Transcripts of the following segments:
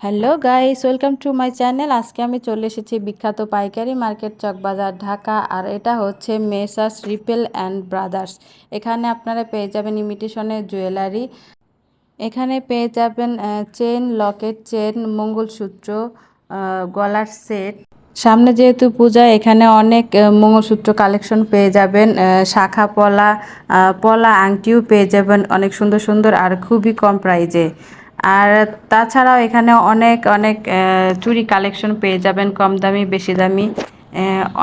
Hello guys, welcome to my channel. আজকে আমি চলে এসেছি বিখ্যাত পাইকারি মার্কেট চকবাজার ঢাকা। আর এটা হচ্ছে মেসার্স রিপেল অ্যান্ড ব্রাদার্স। এখানে আপনারা পেয়ে যাবেন ইমিটেশনের জুয়েলারি। এখানে পেয়ে যাবেন চেন, লকেট, চেন, মঙ্গলসূত্র, গলার সেট। সামনে যেহেতু পূজা, এখানে অনেক মঙ্গলসূত্র কালেকশন পেয়ে যাবেন, শাখা পলা, পলা আংটিও পেয়ে যাবেন অনেক সুন্দর সুন্দর আর খুবই কম প্রাইজে। আর তাছাড়াও এখানে অনেক অনেক চুড়ি কালেকশন পেয়ে যাবেন, কম দামি বেশি দামি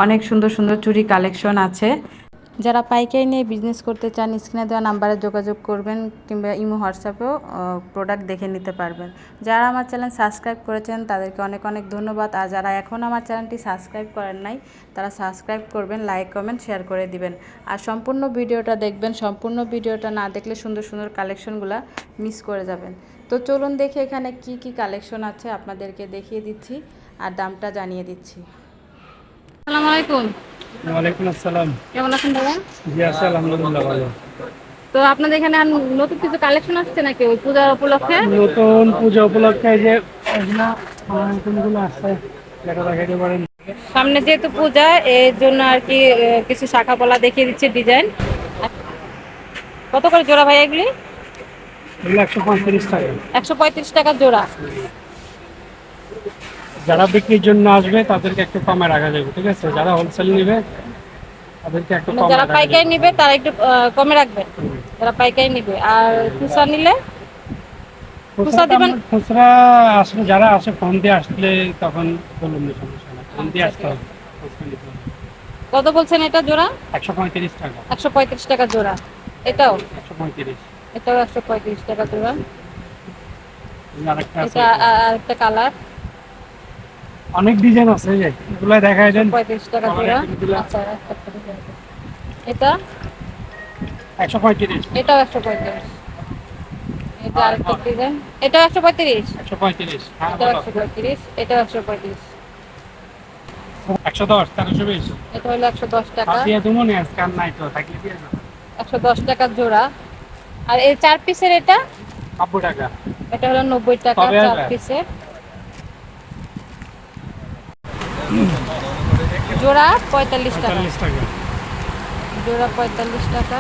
অনেক সুন্দর সুন্দর চুড়ি কালেকশন আছে। যারা পাইকারি নিয়ে বিজনেস করতে চান, স্ক্রিনে দেওয়া নাম্বারে যোগাযোগ করবেন কিংবা ইমো হোয়াটসঅ্যাপেও প্রোডাক্ট দেখে নিতে পারবেন। যারা আমার চ্যানেল সাবস্ক্রাইব করেছেন তাদেরকে অনেক অনেক ধন্যবাদ। আর যারা এখন আমার চ্যানেলটি সাবস্ক্রাইব করেন নাই তারা সাবস্ক্রাইব করবেন, লাইক কমেন্ট শেয়ার করে দিবেন। আর সম্পূর্ণ ভিডিওটা দেখবেন, সম্পূর্ণ ভিডিওটা না দেখলে সুন্দর সুন্দর কালেকশনগুলো মিস করে যাবেন। তো চলুন দেখি এখানে কি কি কালেকশন আছে, আপনাদেরকে দেখিয়ে দিচ্ছি আর দামটা জানিয়ে দিচ্ছি। আসসালামু আলাইকুম। ওয়ালাইকুম আসসালাম। কেমন আছেন দাদা? জি আছি, আলহামদুলিল্লাহ ভালো। তো আপনাদের এখানে আর নতুন কিছু কালেকশন আসছে নাকি ওই পূজার উপলক্ষে? নতুন পূজা উপলক্ষে যে এগুলা কোনগুলো আসছে যেটা দেখাইতে পারেন। সামনে যেহেতু পূজা, এর জন্য আর কি কিছু শাখা পলা দেখিয়ে দিচ্ছে ডিজাইন। কত করে জোড়া ভাই এগুলি? এগুলো 135 টাকা। 135 টাকা জোড়া। যারা বিক্রির জন্য আসবে তাদেরকে একটু কমে রাখা যাবে, ঠিক আছে? যারা হোলসেল নিবে তাদেরকে একটু মানে কমে যারা রাখা পাইকারি যাবে। নিবে তারা একটু কমে রাখবে, যারা পাইকারি নিবে। আর খুচরা নিলে খুচরা দিবেন। খুচরা আসলে যারা আসে ফোন দিয়ে আসলে তখন বলুন, সমস্যা না, ফোন দিয়ে আচ্ছা, আসতে ঠিক হবে। আছে। কত বলছেন এটা জোড়া? 135 টাকা। 135 টাকা জোড়া। এটাও 135। এটাও 135 টাকা জোড়া। আরেকটা আছে, এটা আরেকটা কালার। অনেক ডিজাইন আছে, এই যে এগুলো দেখায় দেন। 35 টাকা জোড়া। আচ্ছা, এটা 135। এটাও 135। এটা আরেকটা ডিজাইন। এটাও 135। 135। হ্যাঁ এটাও বলো। 135। এটাও 135। 110, 1320। এটা হলো 110 টাকা। দিয়ে তুমি নিয়ে স্ক্যান নাই তো থাকলে দিয়ে দাও। 110 টাকা জোড়া। আর এই 4 পিসের এটা? 90 টাকা। এটা হলো 90 টাকা কবে 4 আসবে? পিসের। জোড়া 45 টাকা। 45 টাকা। জোড়া 45 টাকা।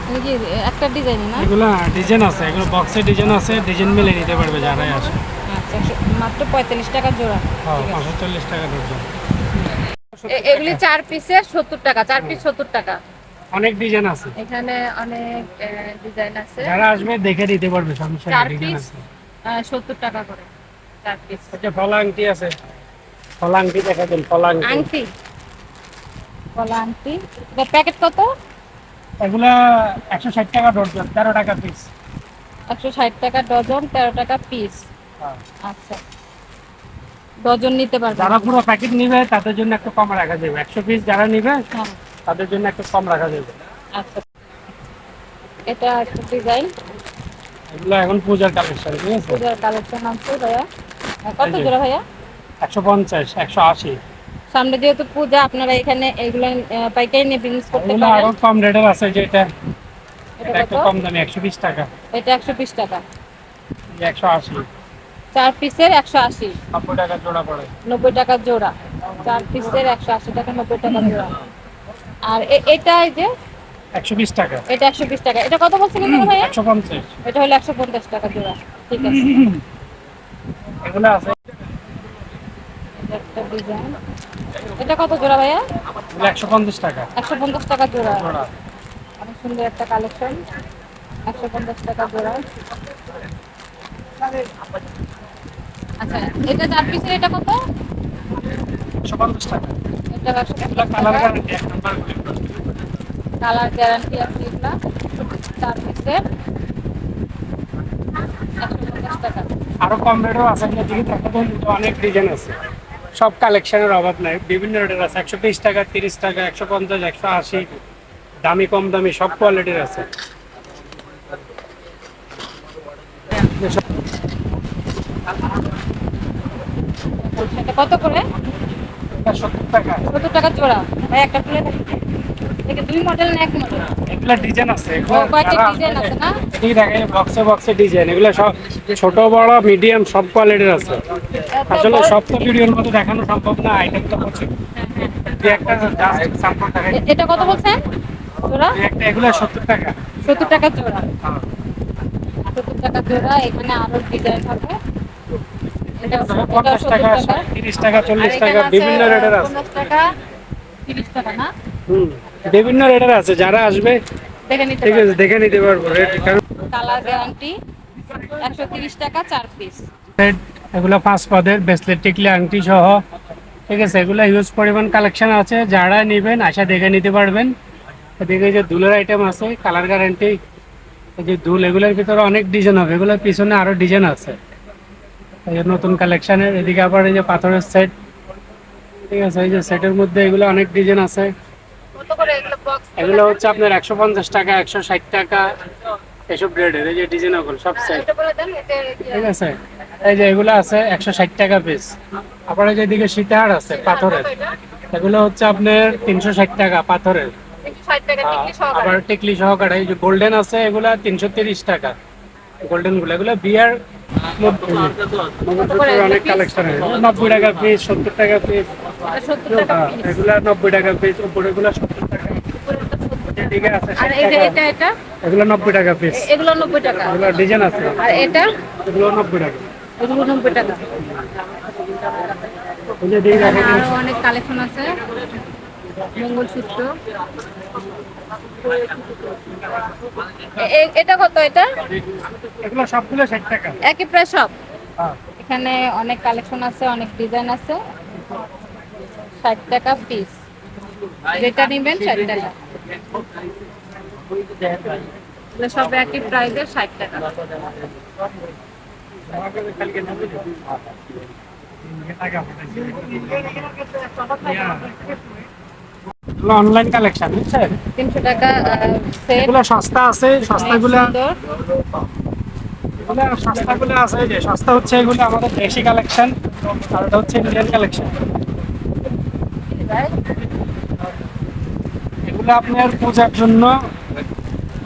এটা কি একটা ডিজাইন না? এগুলো ডিজাইন আছে, এগুলো বক্সে ডিজাইন আছে, ডিজাইন মিলে নিতে পারবে যারাই আসে। আচ্ছা, মাত্র 45 টাকা জোড়া। হ্যাঁ, ঠিক আছে। 540 টাকা ডজন। এগুলি 4 পিসের 70 টাকা। 4 পিস 70 টাকা। অনেক ডিজাইন আছে, এখানে অনেক ডিজাইন আছে। যারা আসবে দেখে নিতে পারবে, সমস্যা 4 নেই, ডিজাইন পিস আছে। 70 টাকা করে 4 পিস। আচ্ছা, ফলা আংটি আছে, ফলা আংটি দেখা দেন, ফলা আংটি। আংটি, গলা আংটি। এটা প্যাকেট কত? এগুলা 160 টাকা ডজন, 13 টাকা পিস। 160 টাকা ডজন, 13 টাকা পিস। আচ্ছা, ডজন নিতে পারবেন। যারা পুরো প্যাকেট নিবে তাদের জন্য একটু কম রাখা যাবে। 100 পিস যারা নিবে হ্যাঁ, তাদের জন্য একটু কম রাখা যাবে। আচ্ছা। এটা একটা ডিজাইন। এগুলো এখন পূজার কালেকশন, ঠিক আছে? পূজার কালেকশন আছে ভাইয়া। কত এই যে জোড়া ভাইয়া? 150, 180। সামনে যেহেতু পূজা, আপনারা এখানে এগুলো পাইকারি নিয়ে বিজনেস করতে এগুলো পারেন। আরো কম রেটের আছে, যেটা এটা এটা একটু কত? কম দামি, 120 টাকা। এটা 120 টাকা। এই যে 180। 4 পিসের 180। 90 টাকা জোড়া পড়ে। 90 টাকা জোড়া। 4 পিসের 180 টাকা, 90 টাকা জোড়া। আর এটা এই যে 120 টাকা। এটা 120 টাকা। এটা কত বলছেন ভাইয়া? 150। এটা হলো 150 টাকা জোড়া। ঠিক আছে। এগুলো আছে, এটা একটা ডিজাইন। এটা কত জোড়া ভাইয়া? এগুলো 150 টাকা 150 টাকা জোড়া। জোড়া। অনেক সুন্দর একটা কালেকশন। 150 টাকা জোড়া। আচ্ছা, এটা 4 পিসের এটা কত? 150 টাকা। এটা এগুলো 150 কালার টাকা। গ্যারান্টি, এক নাম্বার। কালার গ্যারান্টি আছে এগুলা। 4 পিসের 150 টাকা। আরো কম রেটও আছে, এগুলো দিকে দেখা দেন, কিন্তু অনেক ডিজাইন আছে। সব কালেকশনের অভাব নাই, বিভিন্ন রেটের আছে। 120 টাকা, 30 টাকা, 150, 180, দামি কম দামি সব কোয়ালিটির আছে। এটা কত করে? এটা 70 টাকা। 70 টাকা জোড়া। ভাই একটা তুলে দেন। এটা দুই মডেল না এক মডেল? এগুলা ডিজাইন আছে, ও এগুলা কয়টা যারা ডিজাইন আছে না? এদিকে দেখেন বক্সে বক্সে ডিজাইন, এগুলা সব ছোট বড় মিডিয়াম সব কোয়ালিটির আছে। এত আসলে বড়- সব তো ভিডিওর মধ্যে দেখানো সম্ভব না, আইটেম তো প্রচুর। দুই একটা জাস্ট স্যাম্পল দেখাই। এটা কত বলছেন জোড়া? দুই একটা এগুলা 70 টাকা। 70 টাকা জোড়া। হ্যাঁ। 70 টাকা জোড়া। এখানে আরো ডিজাইন হবে। এটা তবে এটা 50 টাকা, 70 টাকা। 30 টাকা, আর 40 এখানে টাকা আছে বিভিন্ন রেটের আছে। 50 টাকা, 30 টাকা না? হুম, বিভিন্ন রেটের আছে, যারা আসবে দেখে নিতে ঠিক আছে পারবেন। দেখে নিতে পারবো রেট। কারণ কালার গ্যারান্টি 130 টাকা 4 পিস। সেট এগুলো 5 পদের ব্রেসলেট, টিকলি, আংটি সহ ঠিক আছে, এগুলো হিউজ পরিমাণ কালেকশন আছে, যারা নেবেন আশা দেখে নিতে পারবেন। এদিকে যে দুলের আইটেম আছে, কালার গ্যারান্টি, এই যে দুল, এগুলোর ভিতরে অনেক ডিজাইন হবে, এগুলোর পিছনে আরো ডিজাইন আছে, এই যে নতুন কালেকশনের। এদিকে আবার এই যে পাথরের সেট, ঠিক আছে, এই যে সেটের মধ্যে এগুলো অনেক ডিজাইন আছে। কত করে এগুলো বক্স? এগুলো হচ্ছে আপনার 150 টাকা, 160 টাকা এসব রেটের, এই যে ডিজাইন ওগুলো সব সেট, এটা বলে দেন এটা ঠিক আছে। এই যে এগুলো আছে 160 টাকা পিস। আবার এই যে এদিকে সীতাহার আছে পাথরের, এগুলো হচ্ছে আপনার 360 টাকা পাথরের। 160 টাকা টিকলি সহকারে। আবার টিকলি সহকারে এই যে গোল্ডেন আছে, এগুলা 330 টাকা। গোল্ডেন গুলো এগুলো বিয়ার অনেক কালেকশন আছে, 90 টাকা পিস, 70 টাকা পিস। 70 টাকা পিস। এগুলা 90 টাকা পিস, উপরে এগুলা 70 টাকা। এদিকে আছে আর 60 এই যে টাকা। এটা এগুলো 90 টাকা পিস। এগুলো 90 টাকা। এগুলো ডিজাইন আছে, আর এটা এগুলো 90 টাকা। এগুলো 90 টাকা। এই যে এদিকে এখানে দেখেন, আরো অনেক কালেকশন আছে। মঙ্গলসূত্র। এটা কত এটা? এগুলো সবগুলো 60 টাকা। একই প্রায় সব। হ্যাঁ। এখানে অনেক কালেকশন আছে, অনেক ডিজাইন আছে। 60 টাকা পিস। যেটা নেবেন 60 টাকা। এগুলো সব একই প্রাইসে 60 টাকা। অনলাইন কালেকশন বুঝছেন, 300 টাকা সেট। এগুলো সস্তা আছে, সস্তাগুলো সুন্দর। এগুলো সস্তাগুলো আছে, যে সস্তা হচ্ছে এগুলো আমাদের দেশি কালেকশন, আর এটা হচ্ছে ইন্ডিয়ান কালেকশন। এগুলো আপনার পূজার জন্য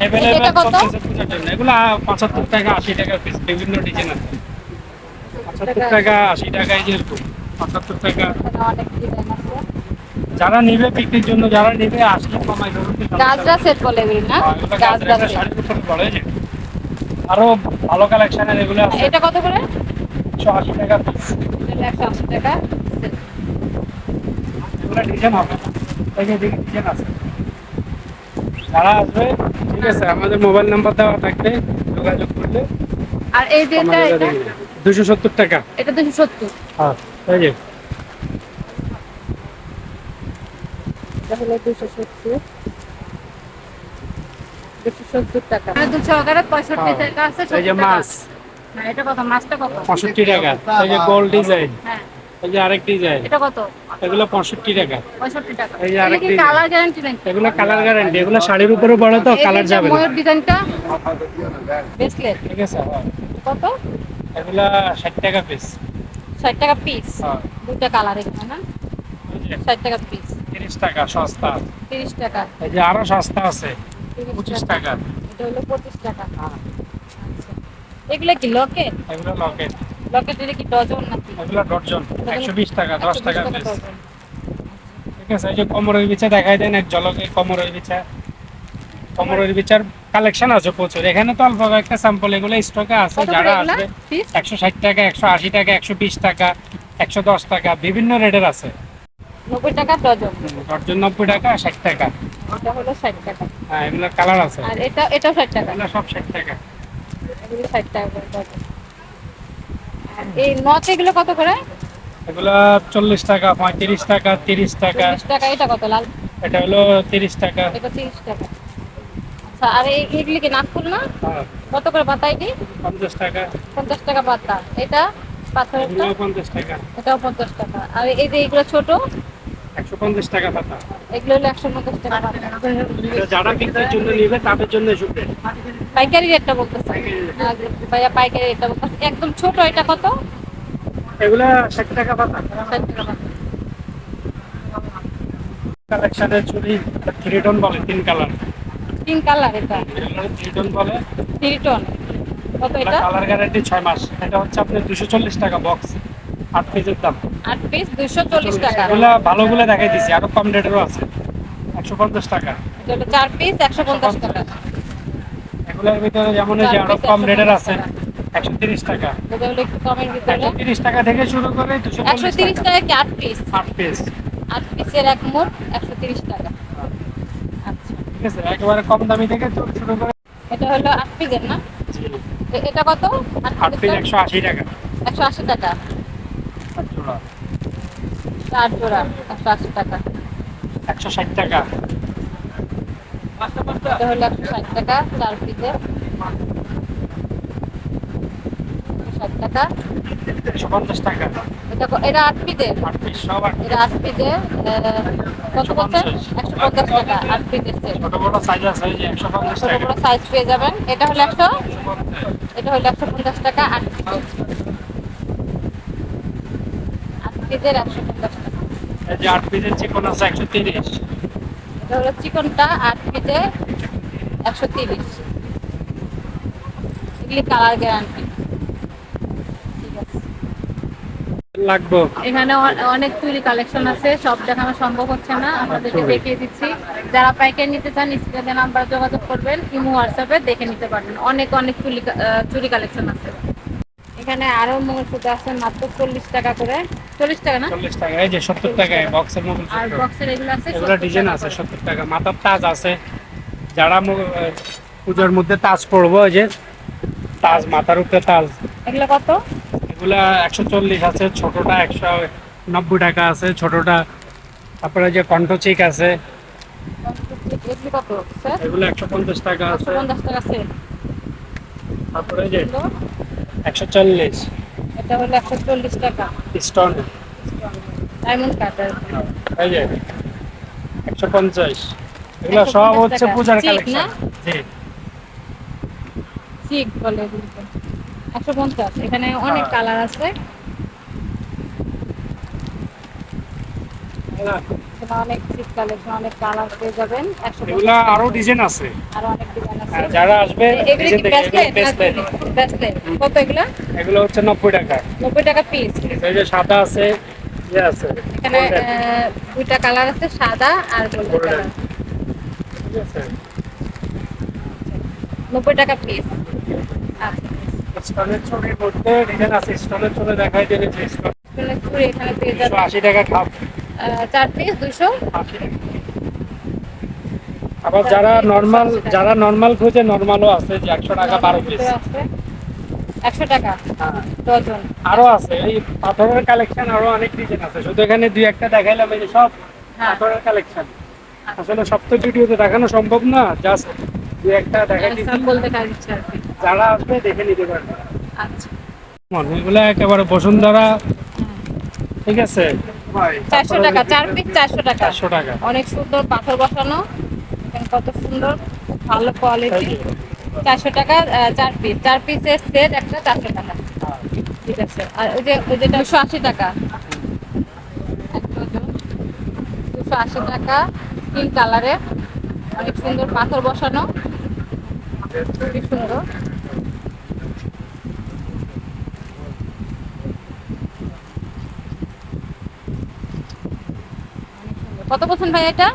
এটা কত? পূজার জন্য এগুলো 75 টাকা, 80 টাকা পিস, বিভিন্ন ডিজাইন আছে। 75 টাকা, 80 টাকা, এই যে এরকম 75 টাকা। এখানে অনেক ডিজাইন আছে। যারা নিবে বিক্রির জন্য, যারা নিবে আসলে কমাই দেবো। গাজরা সেট বলে এগুলি না? গাজরা সেট। শাড়ির উপরে পড়ে যে আরো ভালো কালেকশনের এগুলো আছে। এটা কত করে? 180 টাকা পিস। এটা 180 টাকা সেট। এগুলো ডিজাইন হবে, এই যে ডিজাইন আছে। যারা আসবে ঠিক আছে, আমাদের মোবাইল নাম্বার দেওয়া থাকবে, যোগাযোগ করলে আর এই যে এটা 270 টাকা। এটা 270। হ্যাঁ, এই যে এটা হলো 270। 270 টাকা। আর 200 টাকা 65 টাকা আছে। এই যে 70 টাকা। মাছ না এটা কত? মাছটা কত? 65 টাকা। এই যে গোল্ড ডিজাইন, হ্যাঁ। এই যে আরেক ডিজাইন, এটা কত? এগুলো 65 টাকা। 65 টাকা। এই যে এগুলো আরেক কি ডিজাইন। কালার গ্যারান্টি নাকি? এগুলো কালার গ্যারান্টি, এগুলো শাড়ির উপরে পড়ে তো কালার এই যে যাবে না, ময়ূর ডিজাইনটা ব্রেসলেট ঠিক আছে। হ্যাঁ, কত? এগুলো 60 টাকা পিস। 60 টাকা পিস। হ্যাঁ, দুটো কালার এখানে না? এই যে 60 টাকা পিস। 30 টাকা সস্তা। 30 টাকা। এই যে আরো সস্তা আছে 30 25 টাকা। এটা হলো 25 টাকা। হ্যাঁ, আচ্ছা। এগুলো কি লকেট? এগুলো লকেট, লকেটের কি ডজন নাকি? এগুলো ডজন 120 টাকা, 10 টাকা 120 পিস, ডজন। ঠিক আছে। এই যে কোমরের বিছা দেখাই দেন এক ঝলকে, কোমরের বিছা, কোমরের বিচার কালেকশন আছে প্রচুর। এখানে তো অল্প কয়েকটা স্যাম্পল, এগুলো স্টকে আছে। কত করে যারা এগুলা? আসবে পিস? 160 টাকা, 180 টাকা, 120 টাকা, 110 টাকা, বিভিন্ন রেটের আছে। 90 টাকা ডজন। ডজন 90 টাকা, 60 টাকা। এটা হলো 60 টাকা। হ্যাঁ, এগুলোর কালার আছে, আর এটাও 60 টাকা। এগুলো সব 60 টাকা। এগুলো 60 টাকা করে ডজন। আর এই নথ এগুলো কত করে? এগুলো 40 টাকা, 35 টাকা, 30 টাকা। 40 টাকা। এটা কত লাল? এটা হলো 30 টাকা। এটা 30 টাকা। আচ্ছা, আর এগুলি কি নাকফুল না? হ্যাঁ, কত করে পাতা এটি? 50 টাকা। 50 টাকা পাতা। এটা পাথরেরটা? এগুলো 50 টাকা। এটাও 50 টাকা। আর এই যে এগুলো ছোট 150 টাকা পাতা। এগুলো হলো 150 টাকা পাতা। এটা যারা বিক্রির জন্য নিবে তাদের জন্য এসব রেট। পাইকারি রেটটা বলতেছে। পাইকারি rate। আর ভাইয়া পাইকারি রেটটা বলতেছে। একদম ছোট এটা কত? এগুলা 60 টাকা পাতা। 60 টাকা পাতা। কালেকশনের চুড়ি 3 টোন বলে, 3 কালার। পিঙ্ক কালার এটা 3 টোন বলে। 3 টোন। কত এটা? কালার গ্যারান্টি 6 মাস। এটা হচ্ছে আপনার 240 টাকা বক্স, 8 পিসের দাম। 8 পিস 240 টাকা। এগুলা ভালোগুলো দেখাই দিছি, আরো কম রেটেরও আছে, 150 টাকা। এটা হলো 4 পিস 150 টাকা। এগুলোর ভিতরে যেমন এই যে আরো কম রেটের আছে 130 টাকা। এটা হলো একটু কমের ভিতরে 130 টাকা থেকে শুরু করে 130 240 টাকা কি 8 পিস? 8 পিস। 8 পিসের এক মোট 130 টাকা। আচ্ছা, ঠিক আছে, একেবারে কম দামি থেকে তো শুরু করে। এটা হলো 8 পিসের না? এটা কত? 8 পিস 180 টাকা। 180 টাকা। 8 জোড়া 4 জোড়া 180 টাকা। 160 টাকা। এটা হলো 160 টাকা 4 পিসের। 160 টাকা। 150 টাকা। এটা 8 পিসের। 8 পিস সব 8 এটা 8 পিসের কত বলছেন? 150 টাকা 8 পিসের সেট। ছোট বড় সাইজ আছে, এই যে 150 ছোট টাকা। বড় সাইজ পেয়ে যাবেন। এটা হলো 150 টাকা 8 পিসের। 8 পিসের 150 টাকা। এই যে 8 পিসের চিকন আছে 130। এটা হলো চিকনটা 8 পিসে 130। এগুলি কালার গ্যারান্টি। ঠিক আছে। লাগবে। এখানে অনেক তৈরি কালেকশন আছে, সব দেখানো সম্ভব হচ্ছে না, আপনাদেরকে দেখিয়ে দিচ্ছি। যারা পাইকারি নিতে চান স্ক্রিনে নাম্বার যোগাযোগ করবেন, ইমো হোয়াটসঅ্যাপে দেখে নিতে পারবেন। অনেক অনেক চুরি কালেকশন আছে। এখানে আরো মঙ্গলসূত্র আছে মাত্র 40 টাকা করে। 40 টাকা না? 40 টাকা। এই যে 70 টাকা বক্সের মতো। আর বক্সের এগুলো আছে এগুলো 70 ডিজাইন টাকা আছে করে। 70 টাকা। মাথার তাজ আছে, যারা পূজার মধ্যে তাজ পরবো, এই যে তাজ, মাথার উপরে তাজ। এগুলো কত? এগুলা 140 আছে, ছোটটা 190 টাকা আছে ছোটটা। তারপরে যে কণ্ঠচিক আছে, এগুলি কত স্যার? এগুলো 150 টাকা আছে। 150 টাকা সেট। তারপরে যে 140 এটা হলো 140 টাকা। স্টোন, ডায়মন্ড কাটার। এই যে 150। এগুলো সব 150 হচ্ছে টাকা। পূজার চিক কালেকশন। না? জি, চিক বলে এগুলোকে। 150। এখানে অনেক কালার আছে। এখানে অনেক চিক কালেকশন, অনেক কালার পেয়ে যাবেন। 150 এগুলা আরো ডিজাইন আছে। আরো অনেক ডিজাইন আছে। আর যারা আসবে এগুলো কি ব্রেসলেট? ব্রেসলেট। কত এগুলো? এগুলো হচ্ছে 90 টাকা। 90 টাকা পিস। এই যে সাদা আছে, ইয়ে আছে, এখানে দুইটা কালার আছে, সাদা আর গোল্ডেন কালার। ঠিক আছে। 90 টাকা পিস। আচ্ছা, স্টোনের চুড়ির মধ্যে ডিজাইন আছে, স্টোনের চুড়ি দেখাই দিলে যে স্টোন স্টোনের চুড়ি এখানে পেয়ে যাবেন 280 টাকা খাপ। 4 পিস 200। 80 টাকা। আবার যারা নরমাল খুঁজে, নরমালও আছে যে 100 টাকা 12 পিস। আছে 100 টাকা ডজন। আরো আছে এই পাথরের কালেকশন, আরো অনেক ডিজাইন আছে। শুধু এখানে দুই একটা দেখাইলাম, এই যে সব হ্যাঁ। পাথরের কালেকশন। আসলে সব তো ভিডিওতে দেখানো সম্ভব না, জাস্ট দুই একটা দেখাই দিচ্ছি। স্যাম্পল দেখা দিচ্ছে আর কি। যারা আসবে দেখে নিতে পারবে। আচ্ছা, এগুলো একেবারে বসুন্ধরা, ঠিক আছে। 400 টাকা 4 পিস 400 টাকা। 400 টাকা। অনেক সুন্দর পাথর বসানো, দেখেন কত সুন্দর, ভালো কোয়ালিটি। 400 টাকা 4 পিস। 4 পিসের সেট একটা 400 টাকা। ঠিক আছে। আর যেটা 280 টাকা। এক ডজন 280 টাকা, পিঙ্ক কালারের, অনেক সুন্দর পাথর বসানো, খুবই সুন্দর। কত বলছেন ভাই এটা?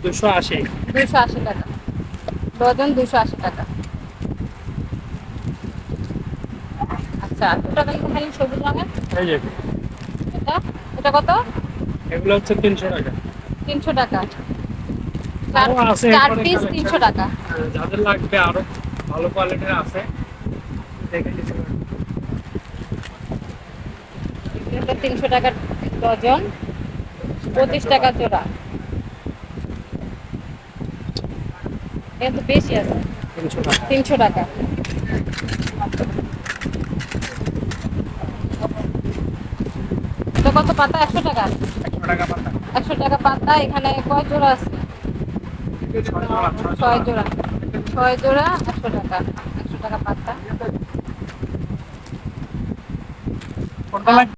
280। 280 টাকা ডজন। 280 টাকা। আচ্ছা, আর দুটো খালি সবুজ রঙের। এই যে এটা এটা কত? এগুলো হচ্ছে 300 টাকা। 300 টাকা। আরো আছে 4 এরপরে পিস collection। 300 টাকা। যাদের লাগবে আরো ভালো কোয়ালিটির আছে, দেখে নিতে পারেন। এটা 300 টাকা ডজন, 25 টাকা জোড়া। এটা তো বেশি আছে। 300 টাকা। 300 টাকা। এটা কত পাতা? 100 টাকা। 100 টাকা পাতা। 100 টাকা পাতা। এখানে কয় জোড়া আছে? 6 জোড়া। 6 জোড়া 100 টাকা। 100 টাকা পাতা। কোনটা লাগবে?